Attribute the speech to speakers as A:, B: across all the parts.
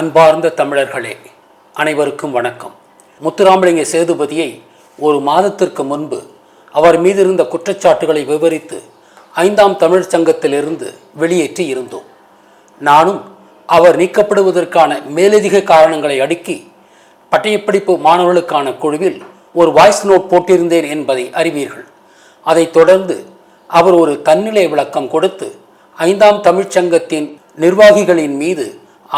A: அன்பார்ந்த தமிழர்களே, அனைவருக்கும் வணக்கம். முத்துராமலிங்க சேதுபதியை ஒரு மாதத்திற்கு முன்பு அவர் மீது இருந்த குற்றச்சாட்டுகளை விவரித்து 5ஆம் தமிழ் சங்கத்திலிருந்து வெளியேற்றி இருந்தோம். நானும் அவர் நீக்கப்படுவதற்கான மேலதிக காரணங்களை அடுக்கி பட்டயப்படிப்பு மாணவர்களுக்கான குழுவில் ஒரு வாய்ஸ் நோட் போட்டிருந்தேன் என்பதை அறிவீர்கள். அதைத் தொடர்ந்து அவர் ஒரு தன்னிலை விளக்கம் கொடுத்து 5ஆம் தமிழ்ச்சங்கத்தின் நிர்வாகிகளின் மீது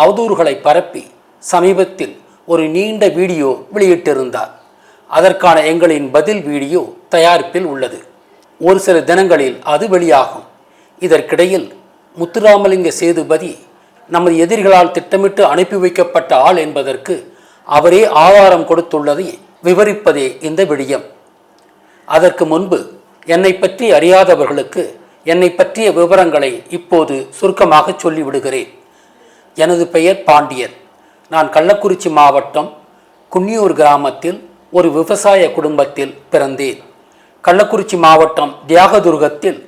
A: அவதூறுகளை பரப்பி சமீபத்தில் ஒரு நீண்ட வீடியோ வெளியிட்டிருந்தார். அதற்கான எங்களின் பதில் வீடியோ தயாரிப்பில் உள்ளது. ஒரு சில தினங்களில் அது வெளியாகும். இதற்கிடையில் முத்துராமலிங்க சேதுபதி நமது எதிரிகளால் திட்டமிட்டு அனுப்பி வைக்கப்பட்ட ஆள் என்பதற்கு அவரே ஆதாரம் கொடுத்துள்ளதை விவரிப்பதே இந்த விடயம். அதற்கு முன்பு என்னை பற்றி அறியாதவர்களுக்கு என்னை பற்றிய விவரங்களை இப்போது சுருக்கமாக சொல்லிவிடுகிறேன். எனது பெயர் பாண்டியன். நான் கள்ளக்குறிச்சி மாவட்டம் குன்னியூர் கிராமத்தில் ஒரு விவசாய குடும்பத்தில் பிறந்தேன். கள்ளக்குறிச்சி மாவட்டம் தியாகதுர்கத்தில்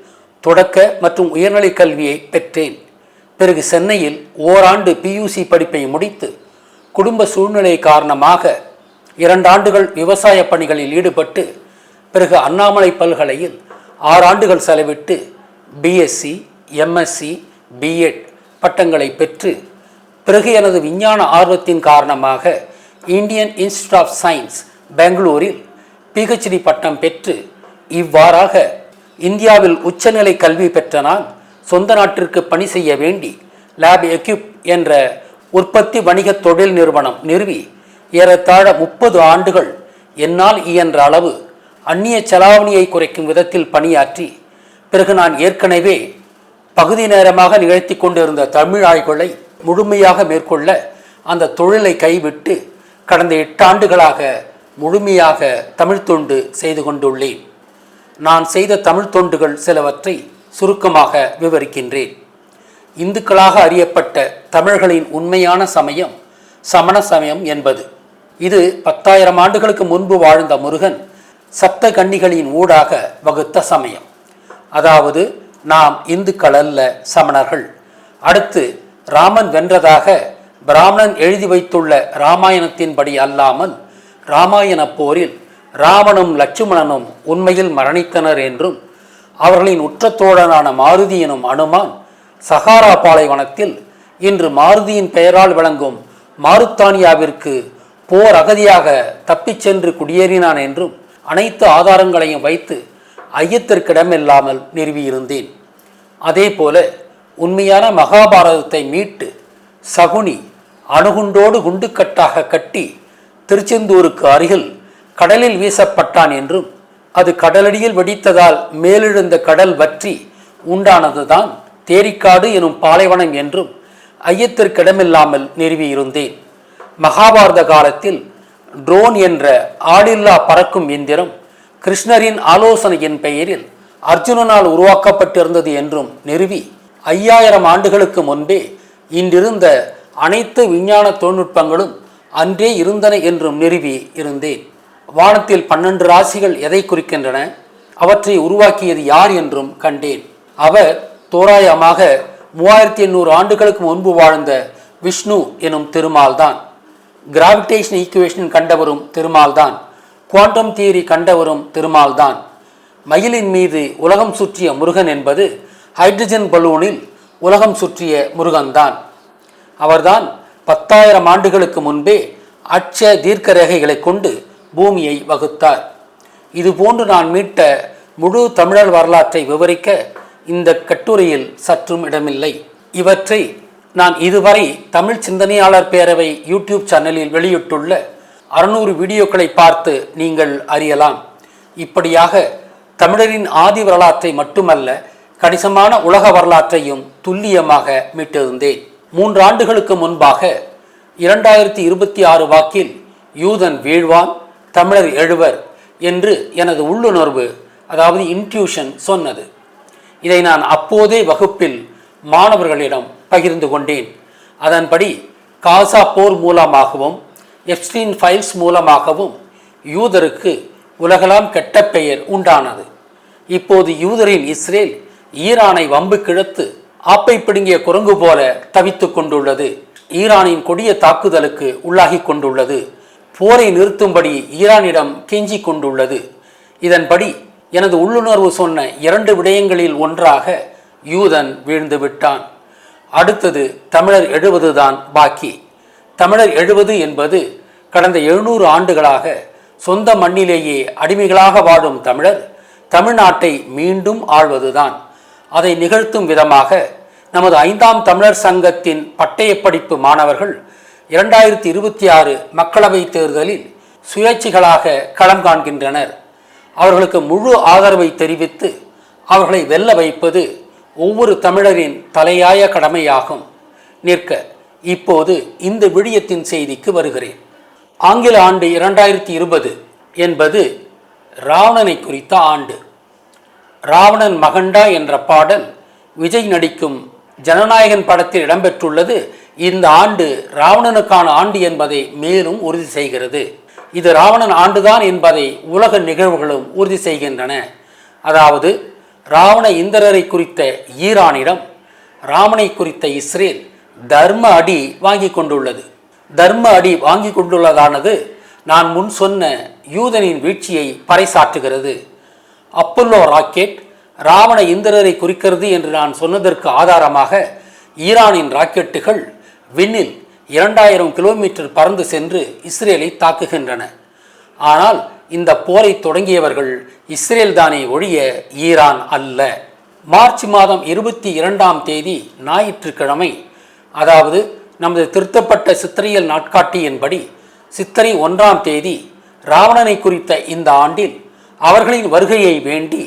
A: தொடக்க மற்றும் உயர்நிலை கல்வியை பெற்றேன். பிறகு சென்னையில் ஓராண்டு PUC படிப்பை முடித்து குடும்ப சூழ்நிலை காரணமாக 2 ஆண்டுகள் விவசாய பணிகளில் ஈடுபட்டு பிறகு அண்ணாமலை பல்கலையில் 6 ஆண்டுகள் செலவிட்டு BSc, MSc, B.Ed பட்டங்களை பெற்று பிறகு எனது விஞ்ஞான ஆர்வத்தின் காரணமாக இந்தியன் இன்ஸ்டிடியூட் ஆஃப் சயின்ஸ் பெங்களூரில் PhD பட்டம் பெற்று இவ்வாறாக இந்தியாவில் உச்சநிலை கல்வி பெற்ற நான் சொந்த நாட்டிற்கு பணி செய்ய வேண்டி லேப் எக்யூப் என்ற உற்பத்தி வணிக தொழில் நிறுவனம் நிறுவி ஏறத்தாழ 30 ஆண்டுகள் என்னால் இயன்ற அளவு அந்நிய செலாவணியை குறைக்கும் விதத்தில் பணியாற்றி பிறகு நான் ஏற்கனவே பகுதி நேரமாக நிகழ்த்தி கொண்டிருந்த தமிழ் ஆய்வுகளை முழுமையாக மேற்கொள்ள அந்த தொழிலை கைவிட்டு கடந்த 8 ஆண்டுகளாக முழுமையாக தமிழ் தொண்டு செய்து கொண்டுள்ளேன். நான் செய்த தமிழ் தொண்டுகள் சிலவற்றை சுருக்கமாக விவரிக்கின்றேன். இந்துக்களாக அறியப்பட்ட தமிழர்களின் உண்மையான சமயம் சமண சமயம் என்பது. இது 10,000 ஆண்டுகளுக்கு முன்பு வாழ்ந்த முருகன் சப்த கன்னிகளின் ஊடாக வகுத்த சமயம். அதாவது நாம் இந்துக்கள் அல்ல, சமணர்கள். அடுத்து ராமன் வென்றதாக பிராமணன் எழுதி வைத்துள்ள இராமாயணத்தின்படி அல்லாமல் இராமாயண போரில் ராமனும் லட்சுமணனும் உண்மையில் மரணித்தனர் என்றும் அவர்களின் உற்ற தோழனான மாருதி எனும் அனுமான் சஹாரா பாலைவனத்தில் இன்று மாருதியின் பெயரால் விளங்கும் மாருத்தானியாவிற்கு போர் அகதியாக தப்பிச் சென்று குடியேறினான் என்றும் அனைத்து ஆதாரங்களையும் வைத்து ஐயத்திற்கிடமில்லாமல் நிறுவியிருந்தேன். அதே போல உண்மையான மகாபாரதத்தை மீட்டு சகுனி அணுகுண்டோடு குண்டுக்கட்டாக கட்டி திருச்செந்தூருக்கு அருகில் கடலில் வீசப்பட்டான் என்றும் அது கடலடியில் வெடித்ததால் மேலெழுந்த கடல் வற்றி உண்டானதுதான் தேரிக்காடு எனும் பாலைவனம் என்றும் ஐயத்திற்கிடமில்லாமல் நிறுவியிருந்தேன். மகாபாரத காலத்தில் ட்ரோன் என்ற ஆளில்லா பறக்கும் எந்திரம் கிருஷ்ணரின் ஆலோசனையின் பெயரில் அர்ஜுனனால் உருவாக்கப்பட்டிருந்தது என்றும் நிறுவி 5000 ஆண்டுகளுக்கு முன்பே இன்றிருந்த அனைத்து விஞ்ஞான தொழில்நுட்பங்களும் அன்றே இருந்தன என்றும் நிறுவி இருந்தேன். வானத்தில் 12 ராசிகள் எதை குறிக்கின்றன, அவற்றை உருவாக்கியது யார் என்றும் கண்டேன். அவர் தோராயமாக 3800 ஆண்டுகளுக்கு முன்பு வாழ்ந்த விஷ்ணு எனும் திருமால் தான். கிராவிடேஷன் ஈக்குவேஷன் கண்டவரும் திருமால் தான். குவாண்டம் தியரி கண்டவரும் திருமால் தான். மயிலின் மீது உலகம் சுற்றிய முருகன் என்பது ஹைட்ரஜன் பலூனில் உலகம் சுற்றிய முருகன்தான். அவர்தான் 10,000 ஆண்டுகளுக்கு முன்பே அட்ச தீர்க்க ரேகைகளை கொண்டு பூமியை வகுத்தார். இதுபோன்று நான் மீட்ட முழு தமிழர் வரலாற்றை விவரிக்க இந்த கட்டுரையில் சற்றும் இடமில்லை. இவற்றை நான் இதுவரை தமிழ் சிந்தனையாளர் பேரவை யூடியூப் சேனலில் வெளியிட்டுள்ள 600 வீடியோக்களை பார்த்து நீங்கள் அறியலாம். இப்படியாக தமிழரின் ஆதி வரலாற்றை மட்டுமல்ல, கணிசமான உலக வரலாற்றையும் துல்லியமாக மீட்டிருந்தேன். 3 ஆண்டுகளுக்கு முன்பாக 2026 வாக்கில் யூதன் வீழ்வான், தமிழர் எழுவர் என்று எனது உள்ளுணர்வு, அதாவது இன்ட்யூஷன் சொன்னது. இதை நான் அப்போதே வகுப்பில் மாணவர்களிடம் பகிர்ந்து கொண்டேன். அதன்படி காசா போர் மூலமாகவும் எப்ஸ்டீன் ஃபைல்ஸ் மூலமாகவும் யூதருக்கு உலகளாம் கெட்ட பெயர் உண்டானது. இப்போது யூதரின் இஸ்ரேல் ஈரானை வம்பு கிழத்து ஆப்பை பிடுங்கிய குரங்கு போல தவித்து கொண்டுள்ளது. ஈரானின் கொடிய தாக்குதலுக்கு உள்ளாகி கொண்டுள்ளது. போரை நிறுத்தும்படி ஈரானிடம் கெஞ்சிக் கொண்டுள்ளது. இதன்படி எனது உள்ளுணர்வு சொன்ன 2 விடயங்களில் ஒன்றாக யூதன் வீழ்ந்து விட்டான். அடுத்தது தமிழர் எழுவதுதான் பாக்கி. தமிழர் எழுவது என்பது கடந்த 700 ஆண்டுகளாக சொந்த மண்ணிலேயே அடிமைகளாக வாழும் தமிழர் தமிழ்நாட்டை மீண்டும் ஆள்வதுதான். அதை நிகழ்த்தும் விதமாக நமது 5ஆம் தமிழர் சங்கத்தின் பட்டய படிப்பு மாணவர்கள் 2026 மக்களவை தேர்தலில் சுயேட்சைகளாக களம் காண்கின்றனர். அவர்களுக்கு முழு ஆதரவை தெரிவித்து அவர்களை வெல்ல வைப்பது ஒவ்வொரு தமிழரின் தலையாய கடமையாகும். நிற்க இப்போது இந்த விடயத்தின் செய்திக்கு வருகிறேன். ஆங்கில ஆண்டு 2020 என்பது ராவணனை குறித்த ஆண்டு. ராவணன் மகண்டா என்ற பாடல் விஜய் நடிக்கும் ஜனநாயகன் படத்தில் இடம்பெற்றுள்ளது. இந்த ஆண்டு ராவணனுக்கான ஆண்டு என்பதை மேலும் உறுதி செய்கிறது. இது ராவணன் ஆண்டுதான் என்பதை உலக நிகழ்வுகளும் உறுதி செய்கின்றன. அதாவது ராவண இந்திரரை குறித்த ஈரானிடம் ராமனை குறித்த இஸ்ரேல் தர்ம அடி வாங்கி கொண்டுள்ளது. தர்ம அடி வாங்கி கொண்டுள்ளதானது நான் முன் சொன்ன யூதனின் வீழ்ச்சியை பறைசாற்றுகிறது. அப்பல்லோ ராக்கெட் ராவண இந்திரரை குறிக்கிறது என்று நான் சொன்னதற்கு ஆதாரமாக ஈரானின் ராக்கெட்டுகள் விண்ணில் 2000 கிலோமீட்டர் பறந்து சென்று இஸ்ரேலை தாக்குகின்றன. ஆனால் இந்த போரை தொடங்கியவர்கள் இஸ்ரேல் தானே ஒழிய ஈரான் அல்ல. மார்ச் மாதம் 22ஆம் தேதி ஞாயிற்றுக்கிழமை, அதாவது நமது திருத்தப்பட்ட சித்திரையல் நாட்காட்டியின்படி சித்திரை 1ஆம் தேதி ராவணனை குறித்த இந்த ஆண்டில் அவர்களின் வருகையை வேண்டி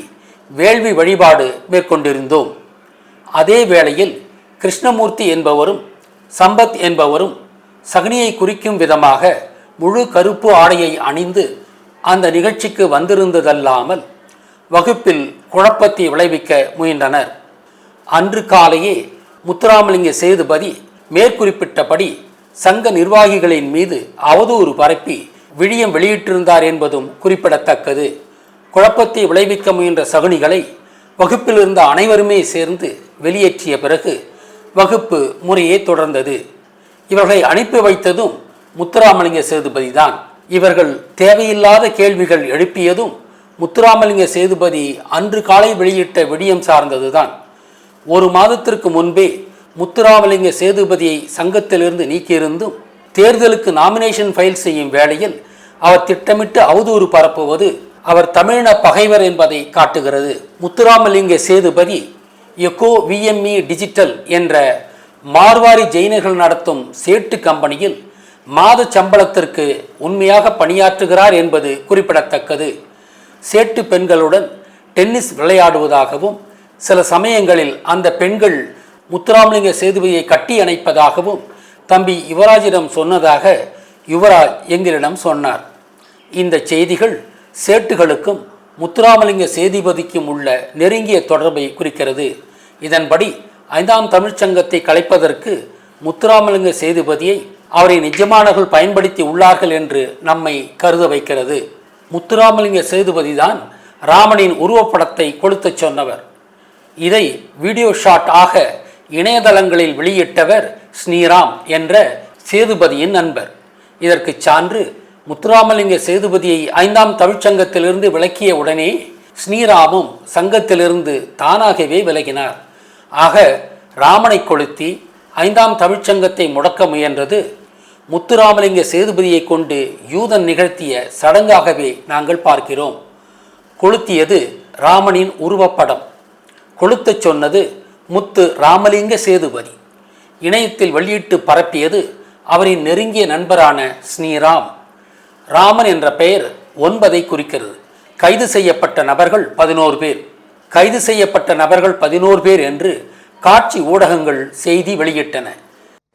A: வேள்வி வழிபாடு மேற்கொண்டிருந்தோம். அதே வேளையில் கிருஷ்ணமூர்த்தி என்பவரும் சம்பத் என்பவரும் சகுனியை குறிக்கும் விதமாக முழு கருப்பு ஆடையை அணிந்து அந்த நிகழ்ச்சிக்கு வந்திருந்ததல்லாமல் வகுப்பில் குழப்பத்தை விளைவிக்க முயன்றனர். அன்று காலையே முத்துராமலிங்க சேதுபதி மேற்குறிப்பிட்டபடி சங்க நிர்வாகிகளின் மீது அவதூறு பரப்பி விழியம் வெளியிட்டிருந்தார் என்பதும் குறிப்பிடத்தக்கது. குழப்பத்தை விளைவிக்க முயன்ற சகுனிகளை வகுப்பில் இருந்த அனைவருமே சேர்ந்து வெளியேற்றிய பிறகு வகுப்பு முறையே தொடர்ந்தது. இவர்களை அனுப்பி வைத்ததும் முத்துராமலிங்க சேதுபதி தான். இவர்கள் தேவையில்லாத கேள்விகள் எழுப்பியதும் முத்துராமலிங்க சேதுபதி அன்று காலை வெளியிட்ட விடயம் சார்ந்ததுதான். 1 மாதத்திற்கு முன்பே முத்துராமலிங்க சேதுபதியை சங்கத்திலிருந்து நீக்கியிருந்தும் தேர்தலுக்கு நாமினேஷன் ஃபைல் செய்யும் வேளையில் அவர் திட்டமிட்டு அவதூறு பரப்புவது அவர் தமிழின பகைவர் என்பதை காட்டுகிறது. முத்துராமலிங்க சேதுபதி எக்கோ விஎம்இ டிஜிட்டல் என்ற மார்வாரி ஜெயினர்கள் நடத்தும் சேட்டு கம்பெனியில் மாத சம்பளத்திற்கு உண்மையாக பணியாற்றுகிறார் என்பது குறிப்பிடத்தக்கது. சேட்டு பெண்களுடன் டென்னிஸ் விளையாடுவதாகவும் சில சமயங்களில் அந்த பெண்கள் முத்துராமலிங்க சேதுபதியை கட்டி அணைப்பதாகவும் தம்பி யுவராஜிடம் சொன்னதாக யுவராஜ் எங்களிடம் சொன்னார். இந்த செய்திகள் சேட்டுகளுக்கும் முத்துராமலிங்க சேதுபதிக்கும் உள்ள நெருங்கிய தொடர்பை குறிக்கிறது. இதன்படி 5ஆம் தமிழ்ச்சங்கத்தை கலைப்பதற்கு முத்துராமலிங்க சேதுபதியை அவரை நிஜமானவர்கள் பயன்படுத்தி உள்ளார்கள் என்று நம்மை கருத வைக்கிறது. முத்துராமலிங்க சேதுபதி தான் ராமனின் உருவப்படத்தை கொளுத்தச் சொன்னவர். இதை வீடியோ ஷாட் ஆக இணையதளங்களில் வெளியிட்டவர் ஸ்ரீராம் என்ற சேதுபதியின் நண்பர். இதற்கு சான்று முத்துராமலிங்க சேதுபதியை 5ஆம் தமிழ்ச்சங்கத்திலிருந்து விலக்கிய உடனே ஸ்ரீராமும் சங்கத்திலிருந்து தானாகவே விலகினார். ஆக ராமனை கொளுத்தி 5ஆம் தமிழ்ச்சங்கத்தை முடக்க முயன்றது முத்துராமலிங்க சேதுபதியை கொண்டு யூதன் நிகழ்த்திய சடங்காகவே நாங்கள் பார்க்கிறோம். கொளுத்தியது ராமனின் உருவப்படம், கொளுத்தச் சொன்னது முத்து ராமலிங்க சேதுபதி. இணையத்தில் வெளியிட்டு பரப்பியது அவரின் நெருங்கிய நண்பரான ஸ்ரீராம். ராமன் என்ற பெயர் 9ஐ குறிக்கிறது. கைது செய்யப்பட்ட நபர்கள் 11 பேர். கைது செய்யப்பட்ட நபர்கள் 11 பேர் என்று காட்சி ஊடகங்கள் செய்தி வெளியிட்டன.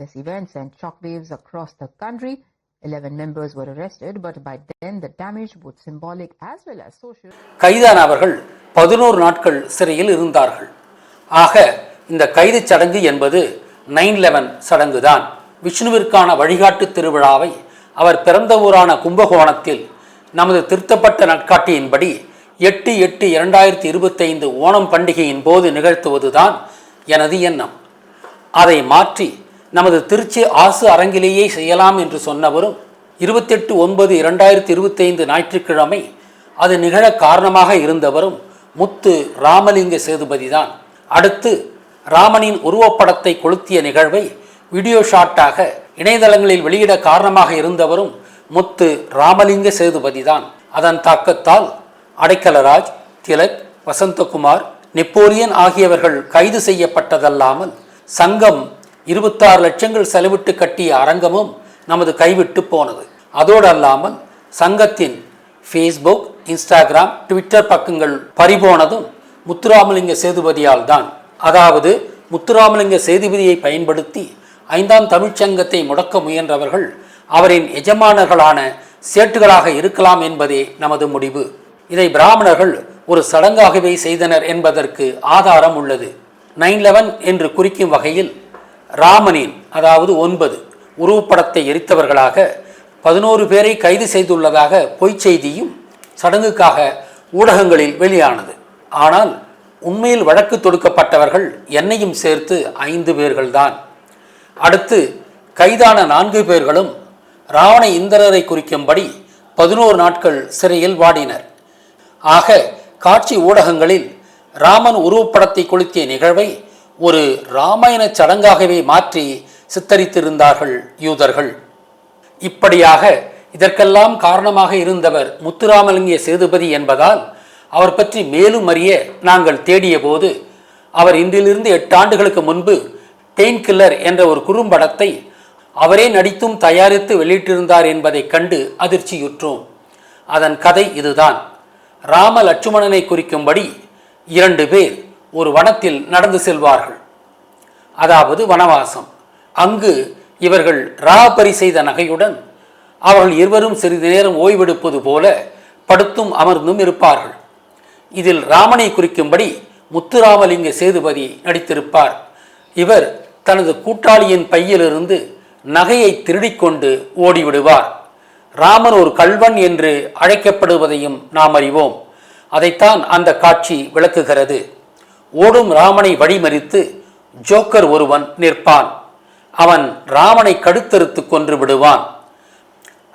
B: This event sent shockwaves across the country. 11 members were arrested, but by then the damage, both symbolic as well as social.
A: கைதான அவர்கள் 11 நாட்கள் சிறையில் இருந்தார்கள். ஆக இந்த கைது சடங்கு என்பது 9/11 சடங்குதான். விஷ்ணுவிற்கான வழிகாட்டு திருவிழாவை அவர் பிறந்த ஊரான கும்பகோணத்தில் நமது திருத்தப்பட்ட நாட்காட்டியின்படி 8/8/2025 ஓணம் பண்டிகையின் போது நிகழ்த்துவதுதான் எனது எண்ணம். அதை மாற்றி நமது திருச்சி ஆசு அரங்கிலேயே செய்யலாம் என்று சொன்னவரும் 28/9/2025 ஞாயிற்றுக்கிழமை அது நிகழ காரணமாக இருந்தவரும் முத்து ராமலிங்க சேதுபதி தான். அடுத்து ராமனின் உருவப்படத்தை கொளுத்திய நிகழ்வை வீடியோ ஷாட்டாக இணையதளங்களில் வெளியிட காரணமாக இருந்தவரும் முத்து ராமலிங்க சேதுபதி தான். அதன் தாக்கத்தால் அடைக்கலராஜ், திலக், வசந்தகுமார், நெப்போலியன் ஆகியவர்கள் கைது செய்யப்பட்டதல்லாமல் சங்கம் 26 லட்சங்கள் செலவிட்டு கட்டிய அரங்கமும் நமது கைவிட்டு போனது. அதோடு அல்லாமல் சங்கத்தின் ஃபேஸ்புக், இன்ஸ்டாகிராம், ட்விட்டர் பக்கங்கள் பறிபோனதும் முத்துராமலிங்க சேதுபதியால் தான். அதாவது முத்துராமலிங்க சேதுபதியை பயன்படுத்தி 5ஆம் தமிழ்ச்சங்கத்தை முடக்க முயன்றவர்கள் அவரின் எஜமானர்களான சேட்டுகளாக இருக்கலாம் என்பதே நமது முடிவு. இதை பிராமணர்கள் ஒரு சடங்காகவே செய்தனர் என்பதற்கு ஆதாரம் உள்ளது. 9/11 என்று குறிக்கும் வகையில் ராமனின், அதாவது 9 உருவப்படத்தை எரித்தவர்களாக 11 பேரை கைது செய்துள்ளதாக பொய்ச் செய்தியும் சடங்குக்காக ஊடகங்களில் வெளியானது. ஆனால் உண்மையில் வழக்கு தொடுக்கப்பட்டவர்கள் என்னையும் சேர்த்து 5 பேர்கள்தான். அடுத்து கைதான 4 பேர்களும் ராவண இந்திரரை குறிக்கும்படி 11 நாட்கள் சிறையில் வாடினர். ஆக காட்சி ஊடகங்களில் ராமன் உருவப்படத்தை கொளுத்திய நிகழ்வை ஒரு இராமாயண சடங்காகவே மாற்றி சித்தரித்திருந்தார்கள் யூதர்கள். இப்படியாக இதற்கெல்லாம் காரணமாக இருந்தவர் முத்துராமலிங்க சேதுபதி என்பதால் அவர் பற்றி மேலும் அறிய நாங்கள் தேடிய போது அவர் இன்றிலிருந்து 8 ஆண்டுகளுக்கு முன்பு பெயின் கில்லர் என்ற ஒரு குறும்படத்தை அவரே நடித்தும் தயாரித்து வெளியிட்டிருந்தார் என்பதை கண்டு அதிர்ச்சியுற்றோம். அதன் கதை இதுதான். ராம லட்சுமணனை குறிக்கும்படி 2 பேர் ஒரு வனத்தில் நடந்து செல்வார்கள், அதாவது வனவாசம். அங்கு இவர்கள் ராபரி செய்த நகையுடன் அவர்கள் இருவரும் சிறிது நேரம் ஓய்வெடுப்பது போல படுத்தும் அமர்ந்தும் இருப்பார்கள். இதில் ராமனை குறிக்கும்படி முத்துராமலிங்க சேதுபதி நடித்திருப்பார். இவர் தனது கூட்டாளியின் பையிலிருந்து நகையை திருடிக்கொண்டு ஓடிவிடுவார். ராமன் ஒரு கள்வன் என்று அழைக்கப்படுவதையும் நாம் அறிவோம். அதைத்தான் அந்த காட்சி விளக்குகிறது. ஓடும் ராமனை வழிமறித்து ஜோக்கர் ஒருவன் நிற்பான். அவன் ராமனை கழுத்தறுத்து கொன்று விடுவான்.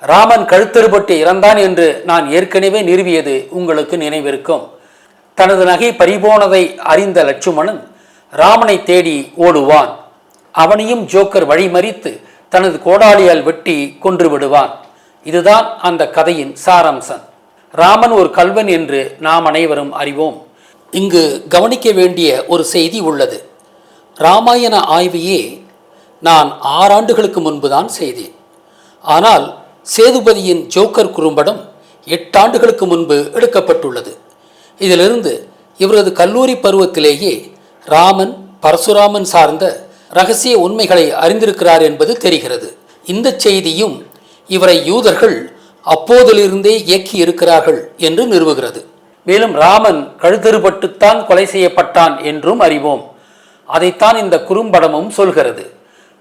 A: ராமன் கழுத்தறுபட்டு இறந்தான் என்று நான் ஏற்கனவே நிறுவியது உங்களுக்கு நினைவிருக்கும். தனது நகை பறிபோனதை அறிந்த லட்சுமணன் ராமனை தேடி ஓடுவான். அவனையும் ஜோக்கர் வழிமறித்து தனது கோடாலியால் வெட்டி கொன்று விடுவான். இதுதான் அந்த கதையின் சாராம்சம். ராமன் ஒரு கள்வன் என்று நாம் அனைவரும் அறிவோம். இங்கு கவனிக்க வேண்டிய ஒரு செய்தி உள்ளது. இராமாயண ஆய்வையே நான் 6 ஆண்டுகளுக்கு முன்புதான் செய்தேன். ஆனால் சேதுபதியின் ஜோக்கர் குறும்படம் 8 ஆண்டுகளுக்கு முன்பு எடுக்கப்பட்டுள்ளது. இதிலிருந்து இவரது கல்லூரி பருவத்திலேயே ராமன், பரசுராமன் சார்ந்த இரகசிய உண்மைகளை அறிந்திருக்கிறார் என்பது தெரிகிறது. இந்த செய்தியும் இவரை யூதர்கள் அப்போதிலிருந்தே இயக்கி இருக்கிறார்கள் என்று நிறுவுகிறது. மேலும் ராமன் கழுத்தறுபட்டுத்தான் கொலை செய்யப்பட்டான் என்றும் அறிவோம். அதைத்தான் இந்த குறும்படமும் சொல்கிறது.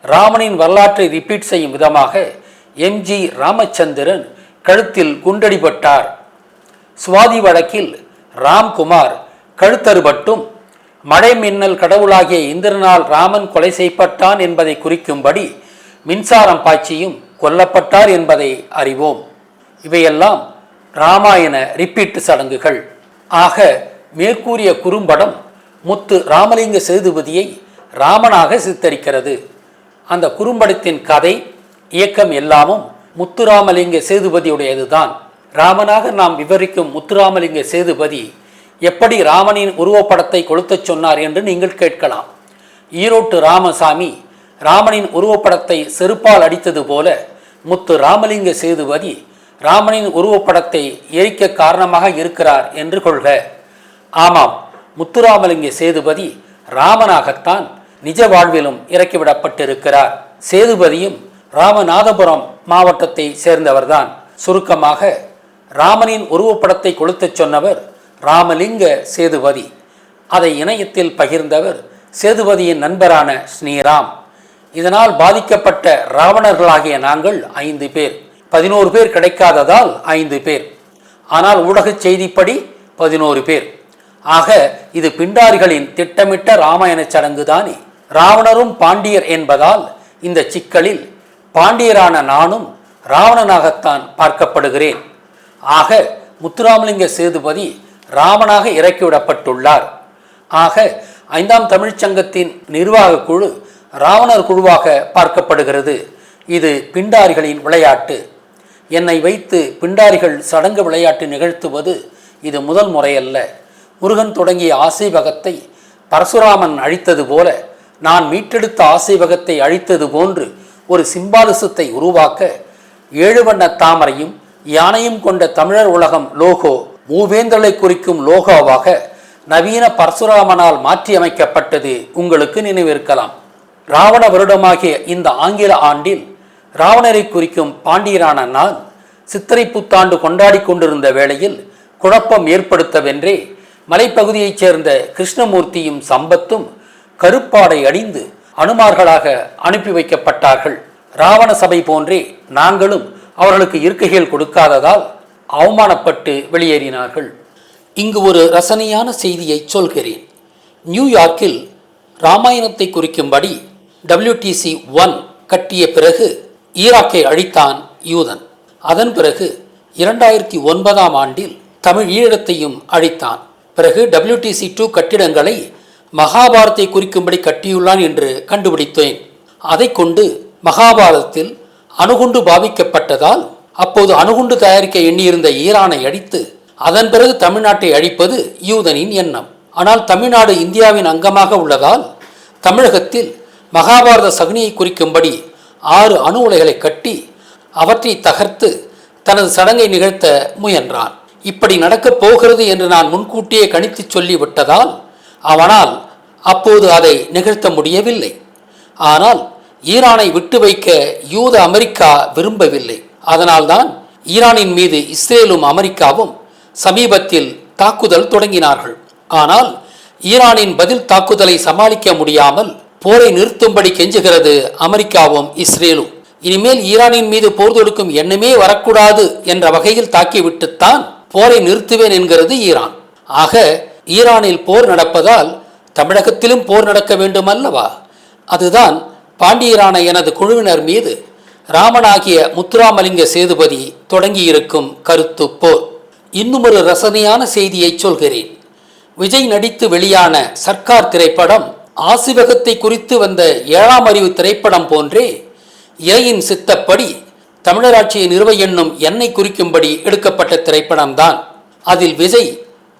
A: ராமனின் வரலாற்றை ரிப்பீட் செய்யும் விதமாக MG ராமச்சந்திரன் கழுத்தில் குண்டடிபட்டார். சுவாதி வழக்கில் ராம்குமார் கழுத்தறுபட்டும் மழை மின்னல் கடவுளாகிய இந்திரனால் ராமன் கொலை செய்யப்பட்டான் என்பதை குறிக்கும்படி மின்சாரம் பாய்ச்சியும் கொல்லப்பட்டார் என்பதை அறிவோம். இவையெல்லாம் இராமாயண ரிப்பீட்டு சடங்குகள். ஆக மேற்கூறிய குறும்படம் முத்து ராமலிங்க சேதுபதியை ராமனாக சித்தரிக்கிறது. அந்த குறும்படத்தின் கதை, இயக்கம் எல்லாமும் முத்துராமலிங்க சேதுபதியுடையதுதான். ராமனாக நாம் விவரிக்கும் முத்துராமலிங்க சேதுபதி எப்படி ராமனின் உருவப்படத்தை கொளுத்தச் சொன்னார் என்று நீங்கள் கேட்கலாம். ஈரோட்டு ராமசாமி ராமனின் உருவப்படத்தை செருப்பால் அடித்தது போல முத்து ராமலிங்க சேதுபதி ராமனின் உருவப்படத்தை எரிக்க காரணமாக இருக்கிறார் என்று கொள்க. ஆமாம், முத்துராமலிங்க சேதுபதி ராமனாகத்தான் நிஜ வாழ்விலும் இறக்கிவிடப்பட்டிருக்கிறார். சேதுபதியும் ராமநாதபுரம் மாவட்டத்தை சேர்ந்தவர்தான். சுருக்கமாக ராமனின் உருவப்படத்தை கொளுத்தச் சொன்னவர் ராமலிங்க சேதுபதி. அதை இணையத்தில் பகிர்ந்தவர் சேதுபதியின் நண்பரான ஸ்ரீராம். இதனால் பாதிக்கப்பட்ட ராவணர்களாகிய நாங்கள் 5 பேர். 11 பேர் கிடைக்காததால் 5 பேர். ஆனால் ஊடக செய்திப்படி 11 பேர். ஆக இது பிண்டாரிகளின் திட்டமிட்ட இராமாயண சடங்கு தானே. ராவணரும் பாண்டியர் என்பதால் இந்த சிக்கலில் பாண்டியரான நானும் ராவணனாகத்தான் பார்க்கப்படுகிறேன். ஆக முத்துராமலிங்க சேதுபதி ராமனாக இறக்கிவிடப்பட்டுள்ளார். ஆக 5ஆம் தமிழ்ச்சங்கத்தின் நிர்வாக குழு ராவணர் குழுவாக பார்க்கப்படுகிறது. இது பிண்டாரிகளின் விளையாட்டு. என்னை வைத்து பிண்டாரிகள் சடங்கு விளையாட்டு நிகழ்த்துவது இது முதல் முறையல்ல. முருகன் தொடங்கிய ஆசைவகத்தை பரசுராமன் அழித்தது போல நான் மீட்டெடுத்த ஆசைவகத்தை அழித்தது போன்று ஒரு சிம்பாலிசத்தை உருவாக்க 7 வண்ண தாமரையும் யானையும் கொண்ட தமிழர் உலகம் லோகோ மூவேந்தலை குறிக்கும் லோகோவாக நவீன பரசுராமனால் மாற்றியமைக்கப்பட்டது உங்களுக்கு நினைவிருக்கலாம். ராவண வருடமாகிய இந்த ஆங்கில ஆண்டில் ராவணரை குறிக்கும் பாண்டியரான நான் சித்திரை புத்தாண்டு கொண்டாடி கொண்டிருந்த வேளையில் குழப்பம் ஏற்படுத்தவென்றே மலைப்பகுதியைச் சேர்ந்த கிருஷ்ணமூர்த்தியும் சம்பத்தும் கருப்பாடை அணிந்து அனுமார்களாக அனுப்பி வைக்கப்பட்டார்கள். ராவண சபை போன்றே நாங்களும் அவர்களுக்கு இருக்கைகள் கொடுக்காததால் அவமானப்பட்டு வெளியேறினார்கள். இங்கு ஒரு ரசனையான செய்தியை சொல்கிறேன். நியூயார்க்கில் ராமாயணத்தை குறிக்கும்படி WTC-1 கட்டிய பிறகு ஈராக்கை அழித்தான் யூதன். அதன் பிறகு 2009ஆம் ஆண்டில் தமிழ் ஈழத்தையும் அழித்தான். பிறகு WTC-2 கட்டிடங்களை மகாபாரத்தை குறிக்கும்படி கட்டியுள்ளான் என்று கண்டுபிடித்தேன். அதை கொண்டு மகாபாரதத்தில் அணுகுண்டு பாவிக்கப்பட்டதால் அப்போது அணுகுண்டு தயாரிக்க எண்ணியிருந்த ஈரானை அழித்து அதன் பிறகு தமிழ்நாட்டை அழிப்பது யூதனின் எண்ணம். ஆனால் தமிழ்நாடு இந்தியாவின் அங்கமாக உள்ளதால் தமிழகத்தில் மகாபாரத சகுனியை குறிக்கும்படி 6 அணு உலைகளை கட்டி அவற்றை தகர்த்து தனது சடங்கை நிகழ்த்த முயன்றான். இப்படி நடக்கப் போகிறது என்று நான் முன்கூட்டியே கணித்து சொல்லிவிட்டதால் அவனால் அப்போது அதை நிகழ்த்த முடியவில்லை. ஆனால் ஈரானை விட்டு வைக்க யூத அமெரிக்கா விரும்பவில்லை. அதனால்தான் ஈரானின் மீது இஸ்ரேலும் அமெரிக்காவும் சமீபத்தில் தாக்குதல் தொடங்கினார்கள். ஆனால் ஈரானின் பதில் தாக்குதலை சமாளிக்க முடியாமல் போரை நிறுத்தும்படி கெஞ்சுகிறது அமெரிக்காவும் இஸ்ரேலும். இனிமேல் ஈரானின் மீது போர் தொடுக்கும் எண்ணமே வரக்கூடாது என்ற வகையில் தாக்கிவிட்டுத்தான் போரை நிறுத்துவேன் என்கிறது ஈரான். ஆக ஈரானில் போர் நடப்பதால் தமிழகத்திலும் போர் நடக்க வேண்டும் அல்லவா? அதுதான் பாண்டியரான எனது குழுவினர் மீது ராமனாகிய முத்துராமலிங்க சேதுபதி தொடங்கியிருக்கும் கருத்து போர். இன்னும் ஒரு ரசனையான செய்தியை சொல்கிறேன். விஜய் நடித்து வெளியான சர்க்கார் திரைப்படம் ஆசிவகத்தை குறித்து வந்த 7ஆம் அறிவு திரைப்படம் போன்றே இறையின் சித்தப்படி தமிழராட்சியை நிறுவ எண்ணும் என்னை குறிக்கும்படி எடுக்கப்பட்ட திரைப்படம்தான். அதில் விஜய்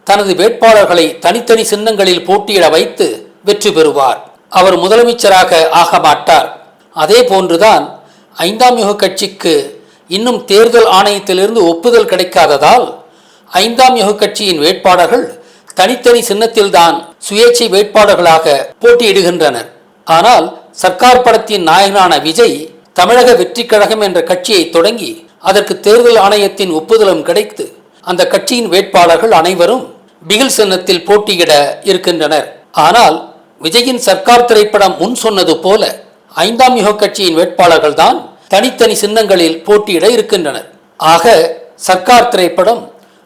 A: தனது வேட்பாளர்களை தனித்தனி சின்னங்களில் போட்டியிட வைத்து வெற்றி பெறுவார். அவர் முதலமைச்சராக ஆக மாட்டார். அதே போன்றுதான் 5ஆம் யுக கட்சிக்கு இன்னும் தேர்தல் ஆணையத்திலிருந்து ஒப்புதல் கிடைக்காததால் 5ஆம் யுக கட்சியின் வேட்பாளர்கள் தனித்தனி சின்னத்தில்தான் சுயேட்சை வேட்பாளர்களாக போட்டியிடுகின்றனர். ஆனால் சர்க்கார் படத்தின் நாயகனான விஜய் தமிழக வெற்றி கழகம் என்ற கட்சியை தொடங்கி அதற்கு தேர்தல் ஆணையத்தின் ஒப்புதலும் கிடைத்து அந்த கட்சியின் வேட்பாளர்கள் அனைவரும் பிகில் சின்னத்தில் போட்டியிட இருக்கின்றனர். ஆனால் விஜயின் சர்க்கார் திரைப்படம் முன் சொன்னது போல 5ஆம் யுக கட்சியின் வேட்பாளர்கள் தான் தனித்தனி சின்னங்களில் போட்டியிட இருக்கின்றனர். ஆக சர்க்கார் திரைப்படம்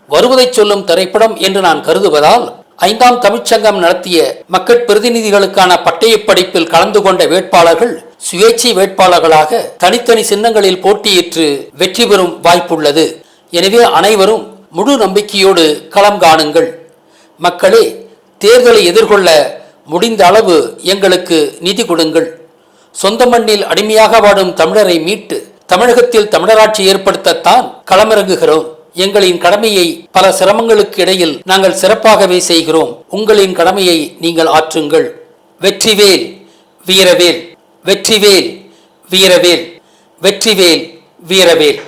A: வருவதை சொல்லும் திரைப்படம் என்று நான் கருதுவதால் 5ஆம் தமிழ்ச்சங்கம் நடத்திய மக்கள் பிரதிநிதிகளுக்கான பட்டயப் படிப்பில் கலந்து கொண்ட வேட்பாளர்கள் சுயேட்சை வேட்பாளர்களாக தனித்தனி சின்னங்களில் போட்டியிட்டு வெற்றி பெறும் வாய்ப்புள்ளது. எனவே அனைவரும் முழு நம்பிக்கையோடு களம் காணுங்கள். மக்களே, தேர்தலை எதிர்கொள்ள முடிந்த அளவு எங்களுக்கு நிதி கொடுங்கள். சொந்த மண்ணில் அடிமையாக வாடும் தமிழரை மீட்டு தமிழகத்தில் தமிழராட்சி ஏற்படுத்தத்தான் களமிறங்குகிறோம். எங்களின் கடமையை பல சிரமங்களுக்கு இடையில் நாங்கள் சிறப்பாகவே செய்கிறோம். உங்களின் கடமையை நீங்கள் ஆற்றுங்கள். வெற்றிவேல் வீரவேல், வெற்றிவேல் வீரவேல், வெற்றிவேல் வீரவேல்.